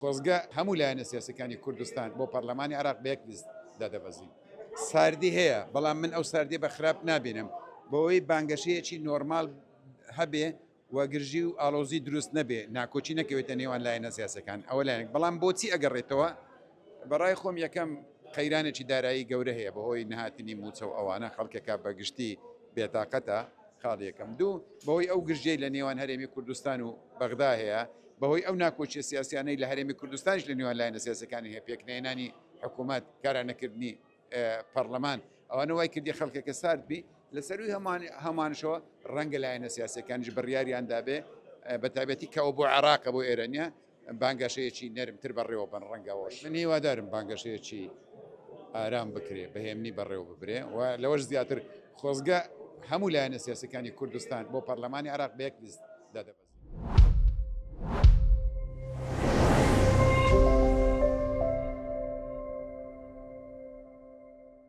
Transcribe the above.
خۆزگە هەموو لایەنە سیاسەکانی کوردستان بۆ پەرلەمانی عێراق بە یەک لیست دادەبەزین. ساردی هەیە، بەڵام من ئەو ساردی بە خراپ نابینم بۆەوەی بانگەشەیەکی نۆرمال هەبێ وەگرژی و ئالۆزی دروست نەبێ، ناکۆچی نەکەوێتە نێوان لایەنە سیاسەکان ئەوە لایەنێک. بەڵام بۆچی ئەگەڕێتەوە؟ بەڕای خۆم یەکەم قەیرانێکی دارایی گەورە هەیە بەهۆی نەهاتنی موچە و ئەوانە خەڵکێکا بەگشتی بێتاقەتە خاڵ یەکەم. دوو بەهۆی ئەو گرژەی لە نێوان هەرێمی کوردستان و بەغدا هەیە، بەهۆی ئەو ناکۆچیە سیاسیانەی لە هەرێمی کوردستانیش لە نێوان لایەنە سیاسەکانی هەیە، پێکنێنانی حکوومەت، کارانەکردنی پەرلەمان، ئەوانە وای کردی خەڵکێکە ساردبی لەسەروی هەمانشەوە ڕەنگە لایەنە سیاسەکانیش بڕیاریاندابێ بە تایبەتی کەەوە بۆ عێراقە بۆ ئێرانیا بانگەشەیەکی نەرمتر بەڕێوە بن ڕەنگەوەش. من هیوادارم بانگەشەیەکی ئارام بکرێ، بەهێمنی بەڕێوە ببرێ و لەوەش زیاتر خۆزگە هەموو لایەنە سیاسەکانی کوردستان بۆ پەرلەمانی عێراق بە یەک لیست دادەبەزێت.